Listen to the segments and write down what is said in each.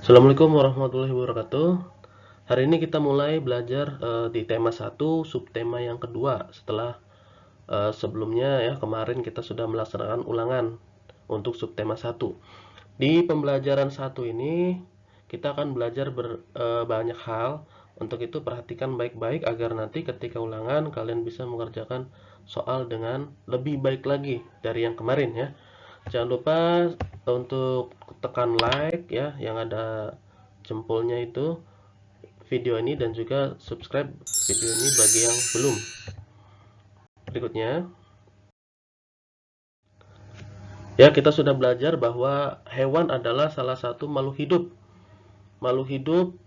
Assalamualaikum warahmatullahi wabarakatuh. Hari ini kita mulai belajar di tema 1, subtema yang kedua. Setelah sebelumnya ya kemarin kita sudah melaksanakan ulangan untuk subtema 1. Di pembelajaran 1 ini kita akan belajar banyak hal. Untuk itu perhatikan baik-baik agar nanti ketika ulangan kalian bisa mengerjakan soal dengan lebih baik lagi dari yang kemarin ya. Jangan lupa untuk tekan like ya yang ada jempolnya itu video ini, dan juga subscribe video ini bagi yang belum. Berikutnya ya, kita sudah belajar bahwa hewan adalah salah satu makhluk hidup. Makhluk hidup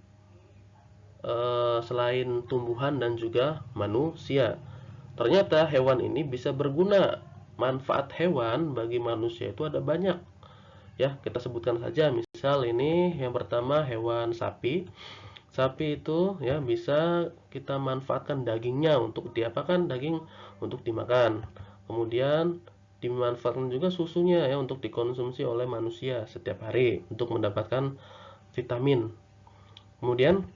selain tumbuhan dan juga manusia. Ternyata hewan ini bisa berguna. Manfaat hewan bagi manusia itu ada banyak. Ya, kita sebutkan saja. Misal ini yang pertama hewan sapi. Sapi itu ya bisa kita manfaatkan dagingnya untuk diapakan? Daging untuk dimakan. Kemudian dimanfaatkan juga susunya ya untuk dikonsumsi oleh manusia setiap hari untuk mendapatkan vitamin. Kemudian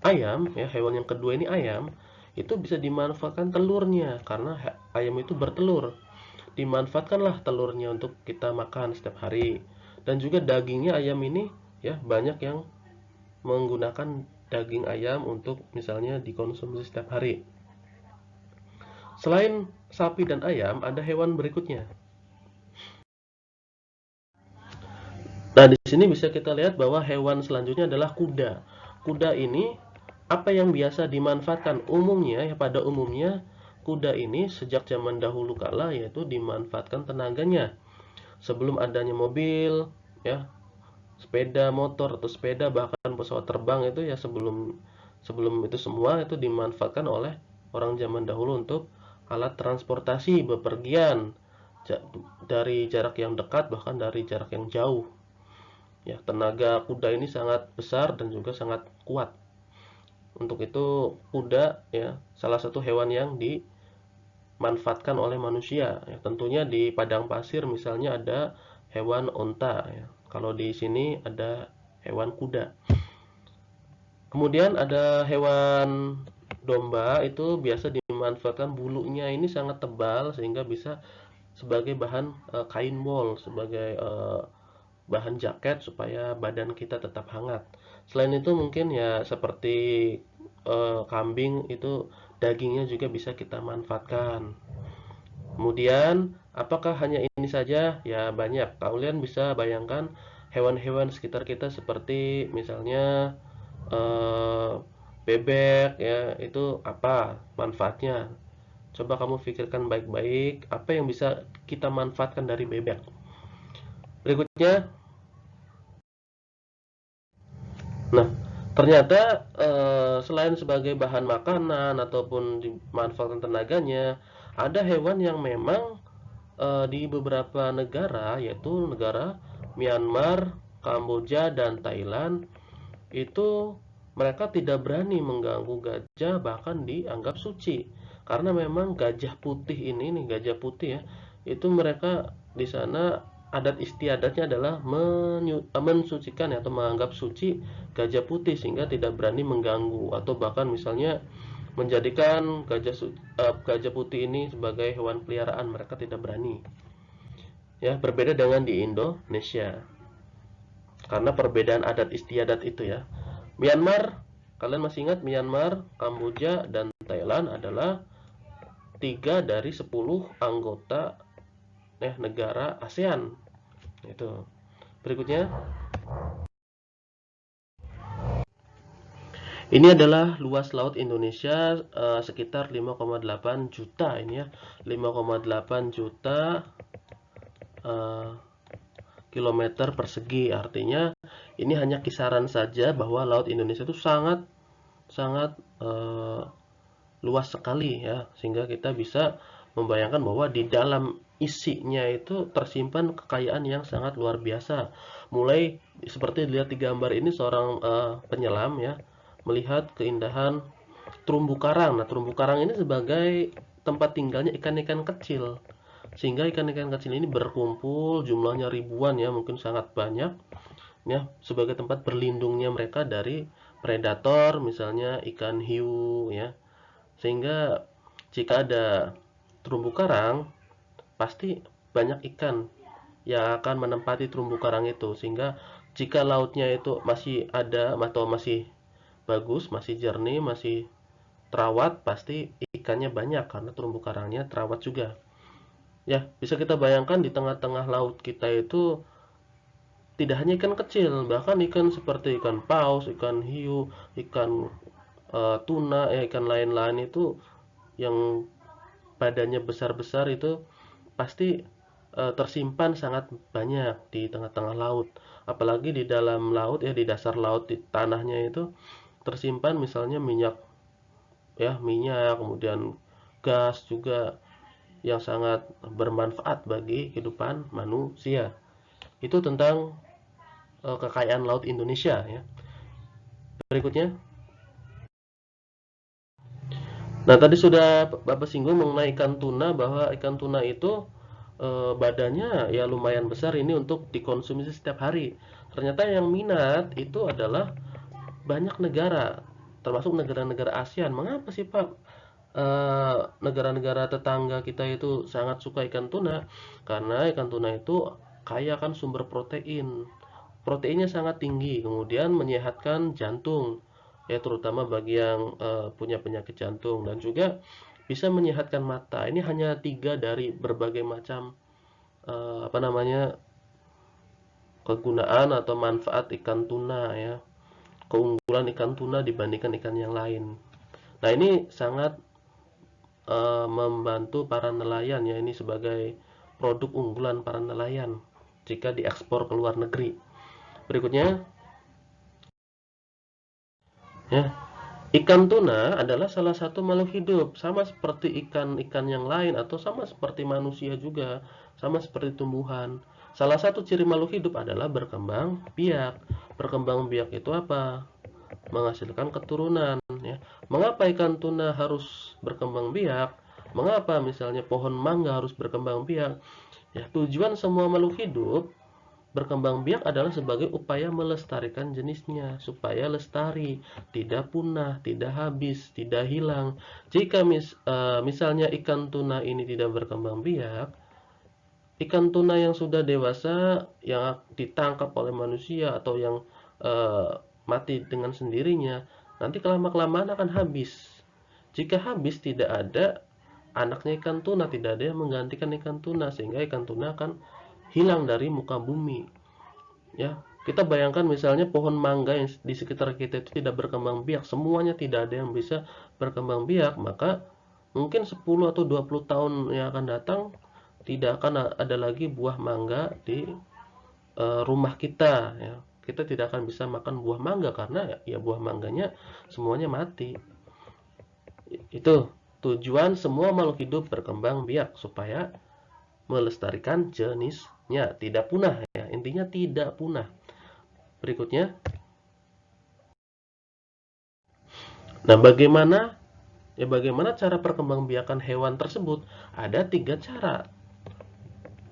ayam ya, hewan yang kedua ini ayam, itu bisa dimanfaatkan telurnya karena ayam itu bertelur. Dimanfaatkanlah telurnya untuk kita makan setiap hari. Dan juga dagingnya ayam ini ya banyak yang menggunakan daging ayam untuk misalnya dikonsumsi setiap hari. Selain sapi dan ayam, ada hewan berikutnya. Nah, di sini bisa kita lihat bahwa hewan selanjutnya adalah kuda. Kuda ini apa yang biasa dimanfaatkan umumnya ya, pada umumnya kuda ini sejak zaman dahulu kala yaitu dimanfaatkan tenaganya. Sebelum adanya mobil ya, sepeda motor atau sepeda bahkan pesawat terbang itu ya, sebelum sebelum itu semua itu dimanfaatkan oleh orang zaman dahulu untuk alat transportasi bepergian dari jarak yang dekat bahkan dari jarak yang jauh. Ya, tenaga kuda ini sangat besar dan juga sangat kuat. Untuk itu kuda ya salah satu hewan yang dimanfaatkan oleh manusia. Ya, tentunya di padang pasir misalnya ada hewan onta ya. Kalau di sini ada hewan kuda. Kemudian ada hewan domba, itu biasa dimanfaatkan bulunya ini sangat tebal sehingga bisa sebagai bahan kain wol, sebagai bahan jaket supaya badan kita tetap hangat. Selain itu mungkin ya seperti kambing itu dagingnya juga bisa kita manfaatkan. Kemudian apakah hanya ini saja? Ya banyak. Kalian bisa bayangkan hewan-hewan sekitar kita seperti misalnya eh, bebek ya, itu apa manfaatnya? Coba kamu pikirkan baik-baik apa yang bisa kita manfaatkan dari bebek. Berikutnya, nah ternyata selain sebagai bahan makanan ataupun dimanfaatkan tenaganya, ada hewan yang memang di beberapa negara yaitu negara Myanmar, Kamboja, dan Thailand itu mereka tidak berani mengganggu gajah, bahkan dianggap suci. Karena memang gajah putih ini nih, gajah putih ya, itu mereka di sana adat istiadatnya adalah mensucikan ya, atau menganggap suci gajah putih sehingga tidak berani mengganggu atau bahkan misalnya menjadikan gajah putih ini sebagai hewan peliharaan, mereka tidak berani. Ya, berbeda dengan di Indonesia. Karena perbedaan adat istiadat itu ya. Myanmar, kalian masih ingat Myanmar, Kamboja, dan Thailand adalah 3 dari 10 anggota negara ASEAN. Itu. Berikutnya, ini adalah luas laut Indonesia sekitar 5,8 juta ini ya. 5,8 juta eh, kilometer persegi. Artinya ini hanya kisaran saja bahwa laut Indonesia itu sangat sangat luas sekali ya, sehingga kita bisa membayangkan bahwa di dalam isinya itu tersimpan kekayaan yang sangat luar biasa. Mulai seperti dilihat di gambar ini, seorang penyelam ya melihat keindahan terumbu karang. Nah, terumbu karang ini sebagai tempat tinggalnya ikan-ikan kecil. Sehingga ikan-ikan kecil ini berkumpul, jumlahnya ribuan ya, mungkin sangat banyak. ya, sebagai tempat berlindungnya mereka dari predator, misalnya ikan hiu, ya. Sehingga jika ada terumbu karang, pasti banyak ikan yang akan menempati terumbu karang itu, sehingga jika lautnya itu masih ada atau masih bagus, masih jernih, masih terawat, pasti ikannya banyak karena terumbu karangnya terawat juga. Ya, bisa kita bayangkan di tengah-tengah laut kita itu tidak hanya ikan kecil, bahkan ikan seperti ikan paus, ikan hiu, ikan tuna, ikan lain-lain itu yang badannya besar-besar itu pasti tersimpan sangat banyak di tengah-tengah laut. Apalagi di dalam laut, ya, di dasar laut, di tanahnya itu tersimpan misalnya minyak, ya, minyak, kemudian gas juga yang sangat bermanfaat bagi kehidupan manusia. Itu tentang kekayaan laut Indonesia, ya. Berikutnya. Nah, tadi sudah Bapak singgung mengenai ikan tuna, bahwa ikan tuna itu badannya ya lumayan besar ini untuk dikonsumsi setiap hari. Ternyata yang minat itu adalah banyak negara, termasuk negara-negara ASEAN. Mengapa sih, Pak? Negara-negara tetangga kita itu sangat suka ikan tuna, karena ikan tuna itu kaya akan sumber protein. Proteinnya sangat tinggi, kemudian menyehatkan jantung, ya, terutama bagi yang punya penyakit jantung, dan juga bisa menyehatkan mata. Ini hanya tiga dari berbagai macam apa namanya, kegunaan atau manfaat ikan tuna, ya, keunggulan ikan tuna dibandingkan ikan yang lain. Nah, ini sangat membantu para nelayan, ya, ini sebagai produk unggulan para nelayan jika diekspor ke luar negeri. Berikutnya, ya, ikan tuna adalah salah satu makhluk hidup, sama seperti ikan-ikan yang lain atau sama seperti manusia juga, sama seperti tumbuhan. Salah satu ciri makhluk hidup adalah berkembang biak. Berkembang biak itu apa? Menghasilkan keturunan, ya. Mengapa ikan tuna harus berkembang biak? Mengapa misalnya pohon mangga harus berkembang biak? Ya, tujuan semua makhluk hidup berkembang biak adalah sebagai upaya melestarikan jenisnya supaya lestari, tidak punah, tidak habis, tidak hilang. Jika misalnya ikan tuna ini tidak berkembang biak, ikan tuna yang sudah dewasa yang ditangkap oleh manusia atau yang eh, mati dengan sendirinya, nanti kelama-kelamaan akan habis. Jika habis, tidak ada anaknya ikan tuna, tidak ada yang menggantikan ikan tuna, sehingga ikan tuna akan hilang dari muka bumi. Ya, kita bayangkan misalnya pohon mangga yang di sekitar kita itu tidak berkembang biak, semuanya tidak ada yang bisa berkembang biak, maka mungkin 10 atau 20 tahun yang akan datang tidak akan ada lagi buah mangga di rumah kita, ya. Kita tidak akan bisa makan buah mangga karena ya buah mangganya semuanya mati. Itu tujuan semua makhluk hidup berkembang biak supaya melestarikan jenisnya, tidak punah, ya. Intinya tidak punah. Berikutnya. Nah, bagaimana cara perkembangbiakan hewan tersebut? Ada 3 cara.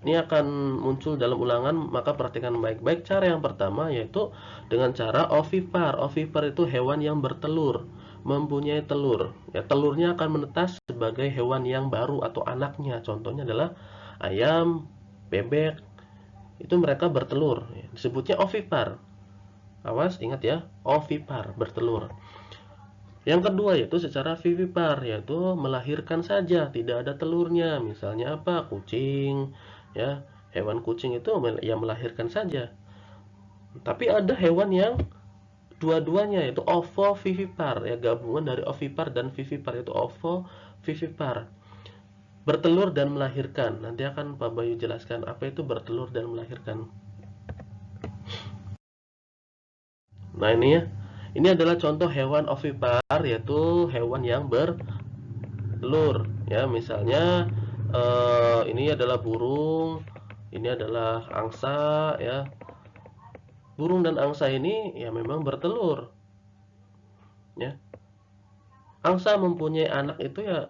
Ini akan muncul dalam ulangan, maka perhatikan baik-baik. Cara yang pertama yaitu dengan cara ovipar. Ovipar itu hewan yang bertelur, mempunyai telur. Ya, telurnya akan menetas sebagai hewan yang baru atau anaknya. Contohnya adalah ayam, bebek. Itu mereka bertelur. Disebutnya ovipar. Awas, ingat ya, ovipar, bertelur. Yang kedua yaitu secara vivipar, yaitu melahirkan saja, tidak ada telurnya. Misalnya apa? Kucing, ya. Hewan kucing itu ya melahirkan saja. Tapi ada hewan yang dua-duanya, yaitu ovovivipar, ya, gabungan dari ovipar dan vivipar, itu ovovivipar. Bertelur dan melahirkan. Nanti akan Pak Bayu jelaskan apa itu bertelur dan melahirkan. Nah, ini ya. Ini adalah contoh hewan ovipar, yaitu hewan yang bertelur, ya. Misalnya ini adalah burung, ini adalah angsa, ya. Burung dan angsa ini ya memang bertelur, ya. Angsa mempunyai anak itu ya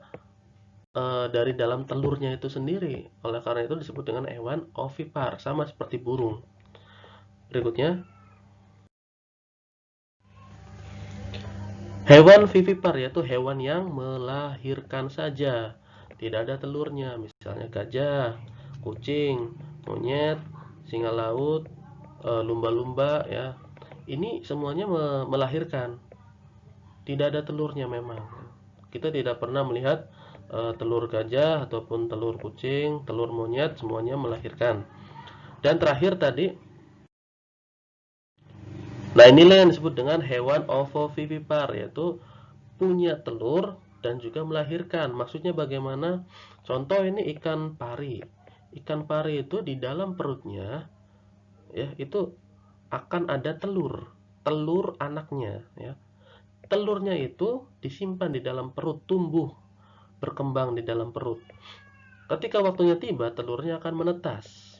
dari dalam telurnya itu sendiri. Oleh karena itu disebut dengan hewan ovipar, sama seperti burung. Berikutnya. Hewan vivipar yaitu hewan yang melahirkan saja, tidak ada telurnya, misalnya gajah, kucing, monyet, singa laut, lumba-lumba ya. Ini semuanya melahirkan, tidak ada telurnya memang. Kita tidak pernah melihat telur gajah ataupun telur kucing, telur monyet, semuanya melahirkan. Dan terakhir tadi, nah inilah yang disebut dengan hewan ovovivipar, yaitu punya telur dan juga melahirkan. Maksudnya bagaimana? Contoh ini ikan pari. Ikan pari itu di dalam perutnya ya itu akan ada telur anaknya ya. Telurnya itu disimpan di dalam perut, tumbuh, berkembang di dalam perut. Ketika waktunya tiba, telurnya akan menetas.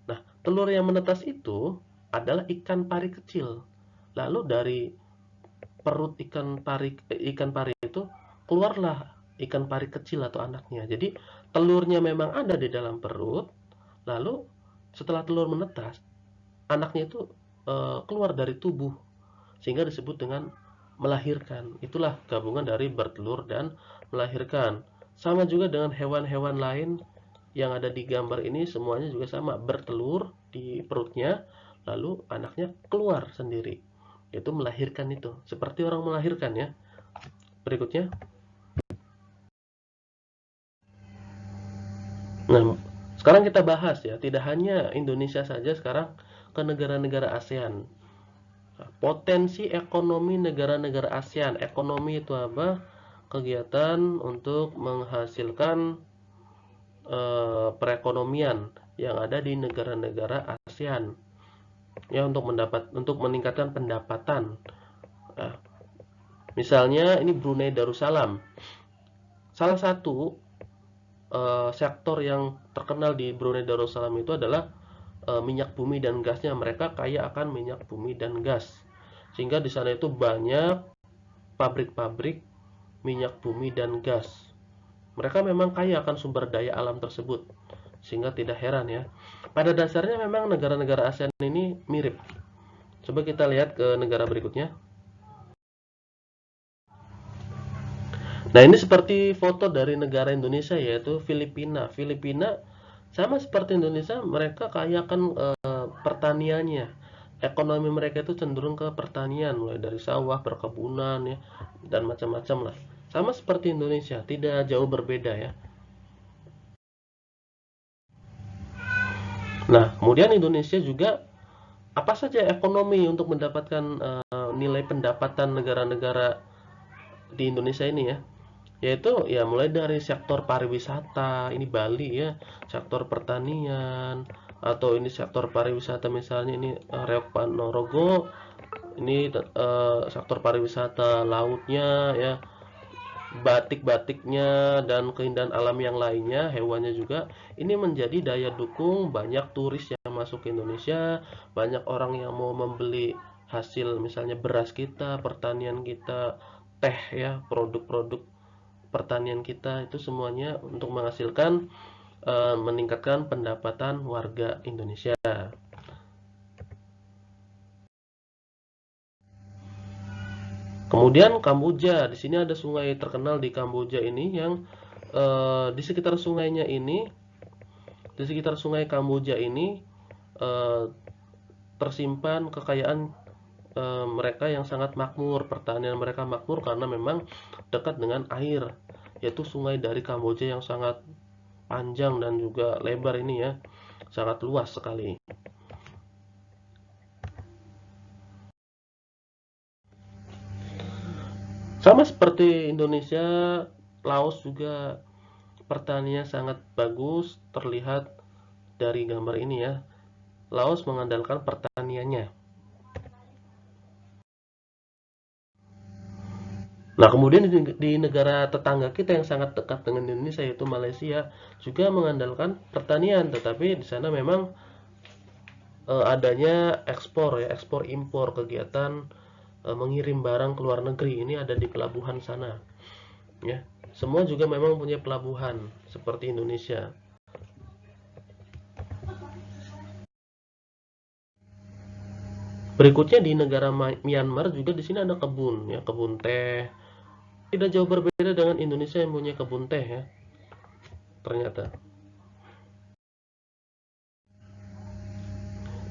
Nah, telur yang menetas itu adalah ikan pari kecil. Lalu dari perut ikan pari itu keluarlah ikan pari kecil atau anaknya. Jadi telurnya memang ada di dalam perut, lalu setelah telur menetas, anaknya itu keluar dari tubuh sehingga disebut dengan melahirkan. Itulah gabungan dari bertelur dan melahirkan. Sama juga dengan hewan-hewan lain yang ada di gambar ini, semuanya juga sama, bertelur di perutnya, lalu anaknya keluar sendiri, yaitu melahirkan. Itu seperti orang melahirkan ya. Berikutnya, nah sekarang kita bahas ya, tidak hanya Indonesia saja, sekarang ke negara-negara ASEAN. Potensi ekonomi negara-negara ASEAN. Ekonomi itu apa? Kegiatan untuk menghasilkan perekonomian yang ada di negara-negara ASEAN ya, untuk meningkatkan pendapatan. Nah, misalnya ini Brunei Darussalam. Salah satu sektor yang terkenal di Brunei Darussalam itu adalah minyak bumi dan gasnya. Mereka kaya akan minyak bumi dan gas, sehingga di sana itu banyak pabrik-pabrik minyak bumi dan gas. Mereka memang kaya akan sumber daya alam tersebut, sehingga tidak heran ya. Pada dasarnya memang negara-negara ASEAN ini mirip. Coba kita lihat ke negara berikutnya. Nah, ini seperti foto dari negara Indonesia, yaitu Filipina. Filipina sama seperti Indonesia, mereka kaya akan pertaniannya. Ekonomi mereka itu cenderung ke pertanian, mulai dari sawah, perkebunan ya, dan macam-macam lah. Sama seperti Indonesia, tidak jauh berbeda ya. Nah, kemudian Indonesia juga apa saja ekonomi untuk mendapatkan nilai pendapatan negara-negara di Indonesia ini ya, yaitu ya mulai dari sektor pariwisata, ini Bali ya, sektor pertanian, atau ini sektor pariwisata misalnya ini Reok Ponorogo, ini sektor pariwisata lautnya ya, batik-batiknya dan keindahan alam yang lainnya, hewannya juga. Ini menjadi daya dukung banyak turis yang masuk ke Indonesia, banyak orang yang mau membeli hasil misalnya beras kita, pertanian kita, teh ya, produk-produk pertanian kita, itu semuanya untuk menghasilkan meningkatkan pendapatan warga Indonesia. Kemudian Kamboja, di sini ada sungai terkenal di Kamboja ini yang di sekitar sungainya ini, di sekitar sungai Kamboja ini eh, tersimpan kekayaan mereka yang sangat makmur. Pertanian mereka makmur karena memang dekat dengan air, yaitu sungai dari Kamboja yang sangat panjang dan juga lebar ini ya, sangat luas sekali. Sama seperti Indonesia, Laos juga pertaniannya sangat bagus, terlihat dari gambar ini ya. Laos mengandalkan pertaniannya. Nah, kemudian di negara tetangga kita yang sangat dekat dengan Indonesia, yaitu Malaysia, juga mengandalkan pertanian, tetapi di sana memang adanya ekspor ya, ekspor impor, kegiatan mengirim barang ke luar negeri ini ada di pelabuhan sana ya. Semua juga memang punya pelabuhan seperti Indonesia. Berikutnya di negara Myanmar juga di sini ada kebun ya, kebun teh. Tidak jauh berbeda dengan Indonesia yang punya kebun teh ya, ternyata.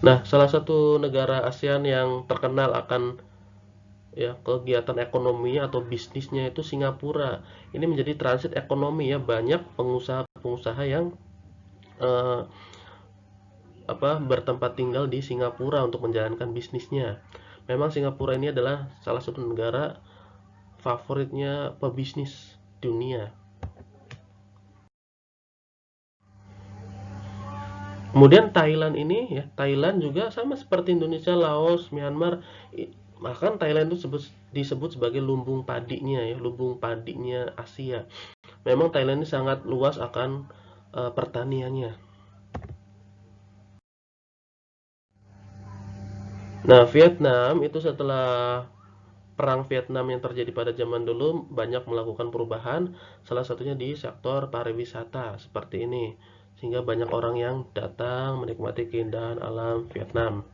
Nah, salah satu negara ASEAN yang terkenal akan ya kegiatan ekonomi atau bisnisnya itu Singapura. Ini menjadi transit ekonomi ya, banyak pengusaha-pengusaha yang eh, bertempat tinggal di Singapura untuk menjalankan bisnisnya. Memang Singapura ini adalah salah satu negara favoritnya pebisnis dunia. Kemudian Thailand ini ya, Thailand juga sama seperti Indonesia, Laos, Myanmar. Bahkan Thailand itu disebut sebagai lumbung padinya ya, lumbung padinya Asia. Memang Thailand ini sangat luas akan pertaniannya. Nah, Vietnam itu setelah perang Vietnam yang terjadi pada zaman dulu banyak melakukan perubahan, salah satunya di sektor pariwisata seperti ini. Sehingga banyak orang yang datang menikmati keindahan alam Vietnam.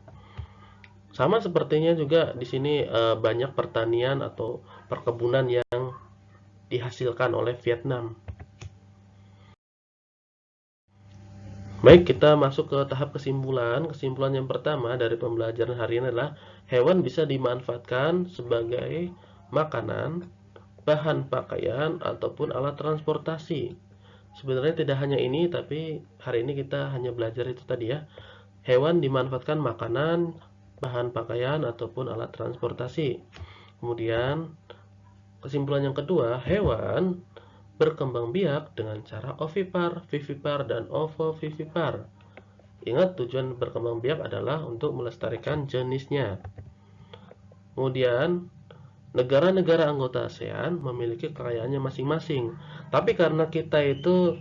Sama sepertinya juga di sini banyak pertanian atau perkebunan yang dihasilkan oleh Vietnam. Baik, kita masuk ke tahap kesimpulan. Kesimpulan yang pertama dari pembelajaran hari ini adalah hewan bisa dimanfaatkan sebagai makanan, bahan pakaian, ataupun alat transportasi. Sebenarnya tidak hanya ini, tapi hari ini kita hanya belajar itu tadi ya. Hewan dimanfaatkan makanan, bahan pakaian, ataupun alat transportasi. Kemudian, kesimpulan yang kedua, hewan berkembang biak dengan cara ovipar, vivipar, dan ovovivipar. Ingat, tujuan berkembang biak adalah untuk melestarikan jenisnya. Kemudian, negara-negara anggota ASEAN memiliki kekayaannya masing-masing. Tapi karena kita itu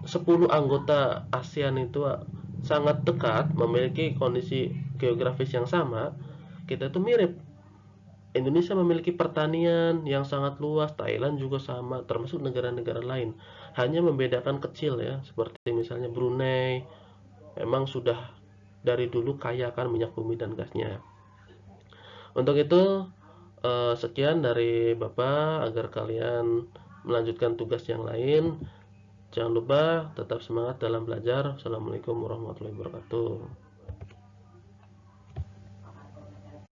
10 anggota ASEAN itu sangat dekat, memiliki kondisi geografis yang sama, kita itu mirip. Indonesia memiliki pertanian yang sangat luas, Thailand juga sama, termasuk negara-negara lain. Hanya membedakan kecil ya, seperti misalnya Brunei, memang sudah dari dulu kaya akan minyak bumi dan gasnya. Untuk itu, sekian dari Bapak agar kalian melanjutkan tugas yang lain. Jangan lupa tetap semangat dalam belajar. Assalamualaikum warahmatullahi wabarakatuh.